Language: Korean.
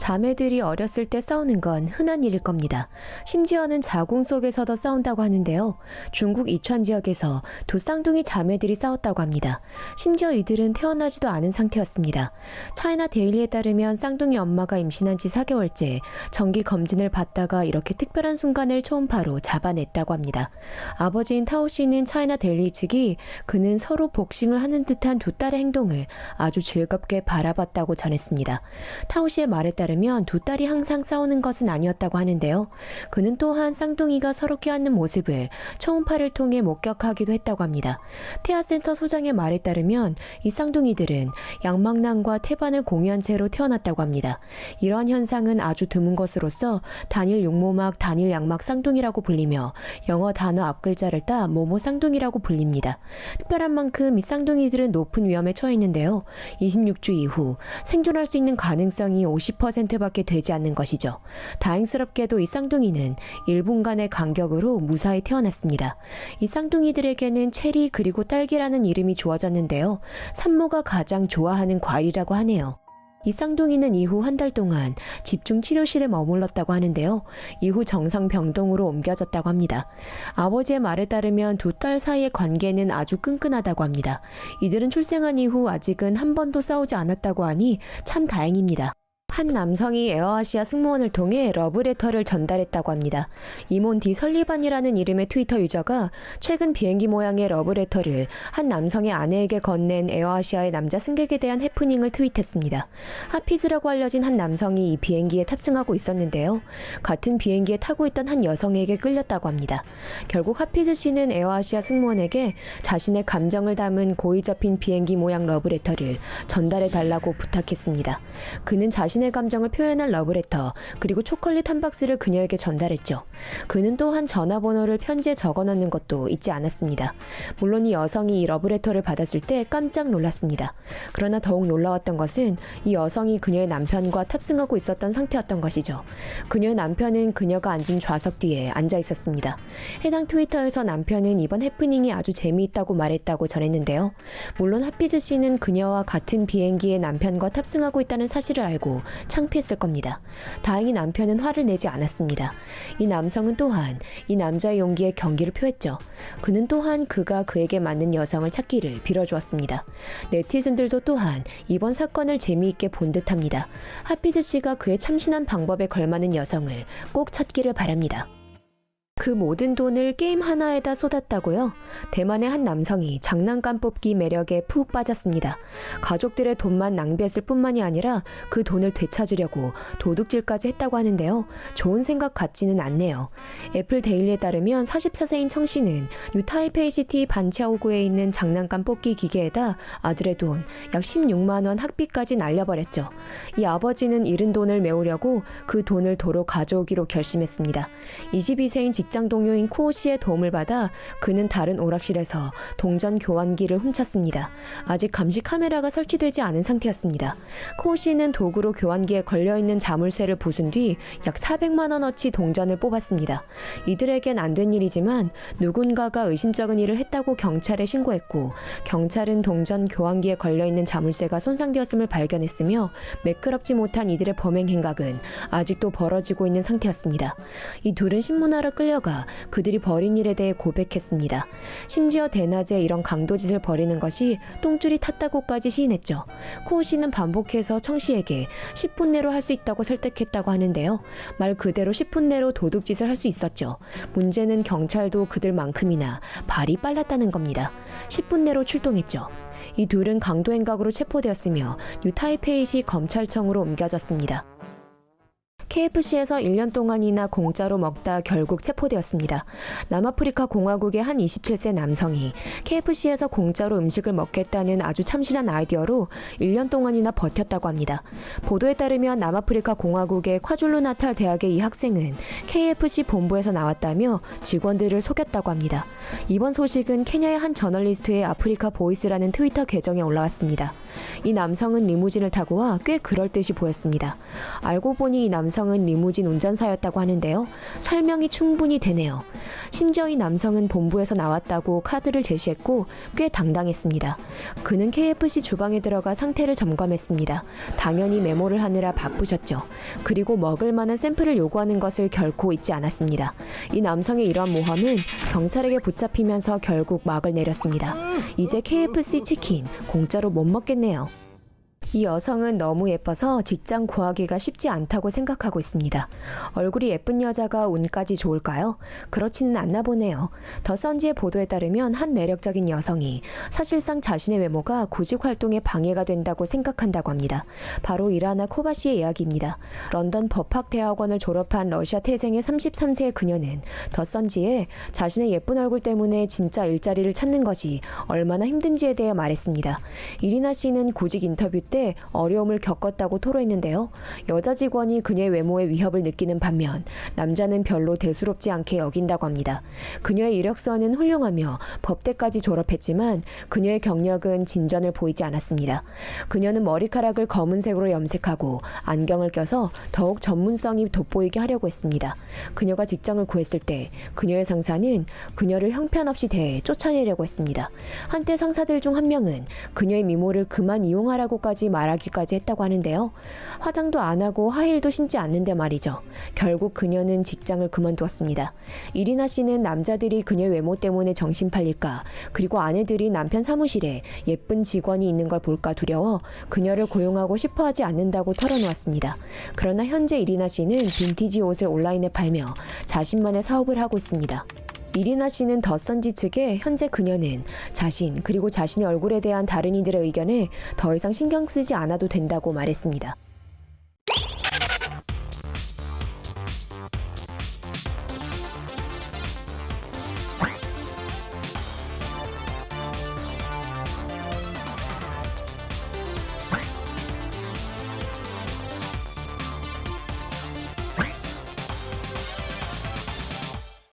자매들이 어렸을 때 싸우는 건 흔한 일일 겁니다. 심지어는 자궁 속에서도 싸운다고 하는데요. 중국 이천 지역에서 두 쌍둥이 자매들이 싸웠다고 합니다. 심지어 이들은 태어나지도 않은 상태였습니다. 차이나 데일리에 따르면 쌍둥이 엄마가 임신한 지 4개월째 정기 검진을 받다가 이렇게 특별한 순간을 초음파로 잡아냈다고 합니다. 아버지인 타오 씨는 차이나 데일리 측이 그는 서로 복싱을 하는 듯한 두 딸의 행동을 아주 즐겁게 바라봤다고 전했습니다. 타오 씨의 말에 따르면 두 딸이 항상 싸우는 것은 아니었다고 하는데요. 그는 또한 쌍둥이가 서로 껴안는 모습을 초음파를 통해 목격하기도 했다고 합니다. 태아센터 소장의 말에 따르면 이 쌍둥이들은 양막낭과 태반을 공유한 채로 태어났다고 합니다. 이러한 현상은 아주 드문 것으로서 단일 육모막, 단일 양막 쌍둥이라고 불리며 영어 단어 앞글자를 따 모모 쌍둥이라고 불립니다. 특별한 만큼 이 쌍둥이들은 높은 위험에 처해 있는데요. 26주 이후 생존할 수 있는 가능성이 50%밖에 되지 않는 것이죠. 다행스럽게도 이 쌍둥이는 1분간의 간격으로 무사히 태어났습니다. 이 쌍둥이들에게는 체리 그리고 딸기라는 이름이 주어졌는데요. 산모가 가장 좋아하는 과일이라고 하네요. 이 쌍둥이는 이후 한 달 동안 집중 치료실에 머물렀다고 하는데요. 이후 정상병동으로 옮겨졌다고 합니다. 아버지의 말에 따르면 두 딸 사이의 관계는 아주 끈끈하다고 합니다. 이들은 출생한 이후 아직은 한 번도 싸우지 않았다고 하니 참 다행입니다. 한 남성이 에어아시아 승무원을 통해 러브레터를 전달했다고 합니다. 이몬디 설리반이라는 이름의 트위터 유저가 최근 비행기 모양의 러브레터를 한 남성의 아내에게 건넨 에어아시아의 남자 승객에 대한 해프닝을 트윗했습니다. 하피즈라고 알려진 한 남성이 이 비행기에 탑승하고 있었는데요. 같은 비행기에 타고 있던 한 여성에게 끌렸다고 합니다. 결국 하피즈 씨는 에어아시아 승무원에게 자신의 감정을 담은 고이 접힌 비행기 모양 러브레터를 전달해달라고 부탁했습니다. 그는 자신의 감정을 표현한 러브레터 그리고 초콜릿 한 박스를 그녀에게 전달했죠. 그는 또한 전화번호를 편지에 적어넣는 것도 잊지 않았습니다. 물론 이 여성이 이 러브레터를 받았을 때 깜짝 놀랐습니다. 그러나 더욱 놀라웠던 것은 이 여성이 그녀의 남편과 탑승하고 있었던 상태였던 것이죠. 그녀의 남편은 그녀가 앉은 좌석 뒤에 앉아 있었습니다. 해당 트위터에서 남편은 이번 해프닝이 아주 재미있다고 말했다고 전했는데요. 물론 하피즈 씨는 그녀와 같은 비행기에 남편과 탑승하고 있다는 사실을 알고 창피했을 겁니다. 다행히 남편은 화를 내지 않았습니다. 이 남성은 또한 이 남자의 용기에 경기를 표했죠. 그는 또한 그가 그에게 맞는 여성을 찾기를 빌어주었습니다. 네티즌들도 또한 이번 사건을 재미있게 본 듯합니다. 하피즈 씨가 그의 참신한 방법에 걸맞는 여성을 꼭 찾기를 바랍니다. 그 모든 돈을 게임 하나에다 쏟았다고요? 대만의 한 남성이 장난감 뽑기 매력에 푹 빠졌습니다. 가족들의 돈만 낭비했을 뿐만이 아니라 그 돈을 되찾으려고 도둑질까지 했다고 하는데요. 좋은 생각 같지는 않네요. 애플 데일리에 따르면 44세인 청 씨는 뉴타이페이시티 반차오구에 있는 장난감 뽑기 기계에다 아들의 돈 약 16만 원 학비까지 날려버렸죠. 이 아버지는 잃은 돈을 메우려고 그 돈을 도로 가져오기로 결심했습니다. 22세인 직장 동료인 쿠오 씨의 도움을 받아 그는 다른 오락실에서 동전 교환기를 훔쳤습니다. 아직 감시 카메라가 설치되지 않은 상태였습니다. 쿠오 씨는 도구로 교환기에 걸려있는 자물쇠를 부순 뒤 약 400만 원어치 동전을 뽑았습니다. 이들에겐 안 된 일이지만 누군가가 의심쩍은 일을 했다고 경찰에 신고했고, 경찰은 동전 교환기에 걸려있는 자물쇠가 손상되었음을 발견했으며 매끄럽지 못한 이들의 범행 행각은 아직도 벌어지고 있는 상태였습니다. 이 둘은 신문하러 끌려가 그들이 벌인 일에 대해 고백했습니다. 심지어 대낮에 이런 강도짓을 벌이는 것이 똥줄이 탔다고까지 시인했죠. 쿠오 씨는 반복해서 청 씨에게 10분 내로 할 수 있다고 설득했다고 하는데요. 말 그대로 10분 내로 도둑짓을 할 수 있었죠. 문제는 경찰도 그들만큼이나 발이 빨랐다는 겁니다. 10분 내로 출동했죠. 이 둘은 강도 행각으로 체포되었으며 뉴타이페이시 검찰청으로 옮겨졌습니다. KFC에서 1년 동안이나 공짜로 먹다 결국 체포되었습니다. 남아프리카 공화국의 한 27세 남성이 KFC에서 공짜로 음식을 먹겠다는 아주 참신한 아이디어로 1년 동안이나 버텼다고 합니다. 보도에 따르면 남아프리카 공화국의 콰줄루나탈 대학의 이 학생은 KFC 본부에서 나왔다며 직원들을 속였다고 합니다. 이번 소식은 케냐의 한 저널리스트의 아프리카 보이스라는 트위터 계정에 올라왔습니다. 이 남성은 리무진을 타고 와 꽤 그럴듯이 보였습니다. 알고 보니 이 남성은 남성은 리무진 운전사였다고 하는데요. 설명이 충분히 되네요. 심지어 이 남성은 본부에서 나왔다고 카드를 제시했고 꽤 당당했습니다. 그는 KFC 주방에 들어가 상태를 점검했습니다. 당연히 메모를 하느라 바쁘셨죠. 그리고 먹을 만한 샘플을 요구하는 것을 결코 잊지 않았습니다. 이 남성의 이러한 모험은 경찰에게 붙잡히면서 결국 막을 내렸습니다. 이제 KFC 치킨 공짜로 못 먹겠네요. 이 여성은 너무 예뻐서 직장 구하기가 쉽지 않다고 생각하고 있습니다. 얼굴이 예쁜 여자가 운까지 좋을까요? 그렇지는 않나 보네요. 더 선지의 보도에 따르면 한 매력적인 여성이 사실상 자신의 외모가 구직 활동에 방해가 된다고 생각한다고 합니다. 바로 이라나 코바시의 이야기입니다. 런던 법학대학원을 졸업한 러시아 태생의 33세의 그녀는 더 선지에 자신의 예쁜 얼굴 때문에 진짜 일자리를 찾는 것이 얼마나 힘든지에 대해 말했습니다. 이리나 씨는 구직 인터뷰 때 어려움을 겪었다고 토로했는데요. 여자 직원이 그녀의 외모에 위협을 느끼는 반면 남자는 별로 대수롭지 않게 여긴다고 합니다. 그녀의 이력서는 훌륭하며 법대까지 졸업했지만 그녀의 경력은 진전을 보이지 않았습니다. 그녀는 머리카락을 검은색으로 염색하고 안경을 껴서 더욱 전문성이 돋보이게 하려고 했습니다. 그녀가 직장을 구했을 때 그녀의 상사는 그녀를 형편없이 대해 쫓아내려고 했습니다. 한때 상사들 중 한 명은 그녀의 미모를 그만 이용하라고까지 말하기까지 했다고 하는데요. 화장도 안 하고 하이힐도 신지 않는데 말이죠. 결국 그녀는 직장을 그만두었습니다. 이리나 씨는 남자들이 그녀의 외모 때문에 정신 팔릴까, 그리고 아내들이 남편 사무실에 예쁜 직원이 있는 걸 볼까 두려워 그녀를 고용하고 싶어 하지 않는다고 털어놓았습니다. 그러나 현재 이리나 씨는 빈티지 옷을 온라인에 팔며 자신만의 사업을 하고 있습니다. 이리나 씨는 더 선지 측에 현재 그녀는 자신 그리고 자신의 얼굴에 대한 다른 이들의 의견에 더 이상 신경 쓰지 않아도 된다고 말했습니다.